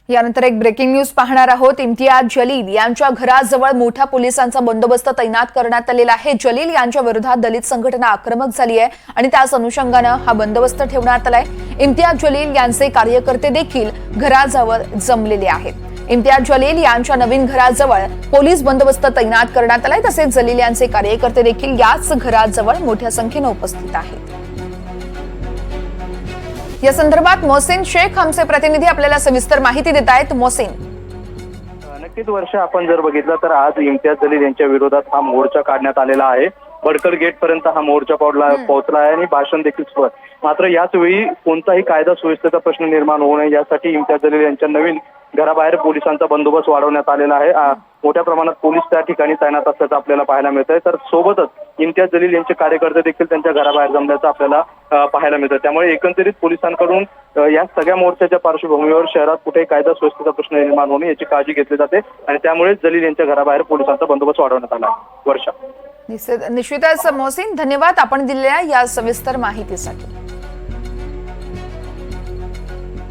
यानंतर एक breaking news पाहणार आहोत। इम्तियाज जलील यांच्या घराजवळ मोठा पोलिसांचा बंदोबस्त तैनात करण्यात आलेला आहे। जलील यांच्या विरोधात दलित संघटना आक्रमक झाली आहे आणि त्याच अनुषंगाने हा बंदोबस्त ठेवण्यात आलाय। इम्तियाज जलील यांचे कार्यकर्ते देखील घराजवळ जमलेले आहेत। इम्तियाज जलील यांच्या नवीन घराजवळ पोलीस बंदोबस्त तैनात करण्यात आलाय। तसेच जलील यांचे कार्यकर्ते देखील याच घराजवळ मोठ्या संख्येने उपस्थित आहेत। या संदर्भात मोहसिन शेख आमचे प्रतिनिधी आपल्याला सविस्तर माहिती देत आहेत। मोहसिन, नक्कीच वर्ष आपण जर बघितलं तर आज इम्तियाज जलील यांच्या विरोधात हा मोर्चा काढण्यात आलेला आहे। बडकर गेट पर्यंत हा मोर्चा पोहोचला आहे आणि भाषण देखील सुरू आहे। मात्र याच वेळी कोणताही कायदा सुव्यवस्थेचा प्रश्न निर्माण होऊ नये यासाठी इम्तियाज जलील यांच्या नवीन घराबाहेर पोलिसांचा बंदोबस्त वाढवण्यात आलेला आहे। मोठ्या प्रमाणात पोलीस त्या ठिकाणी तैनात असल्याचं आपल्याला पाहायला मिळतंय। तर सोबतच इम्तियाज जलील यांचे कार्यकर्ते देखील त्यांच्या घराबाहेर जमल्याचं आपल्याला पाहायला मिळतं। त्यामुळे एकंदरीत पोलिसांकडून या सगळ्या मोर्चाच्या पार्श्वभूमीवर शहरात कुठेही कायदा सुव्यवस्थेचा प्रश्न निर्माण होणे याची काळजी घेतली जाते आणि त्यामुळे जलील यांच्या घराबाहेर पोलिसांचा बंदोबस्त वाढवण्यात आला आहे। वर्षा, निश्चितच मोहसिन, धन्यवाद आपण दिलेल्या या सविस्तर माहितीसाठी।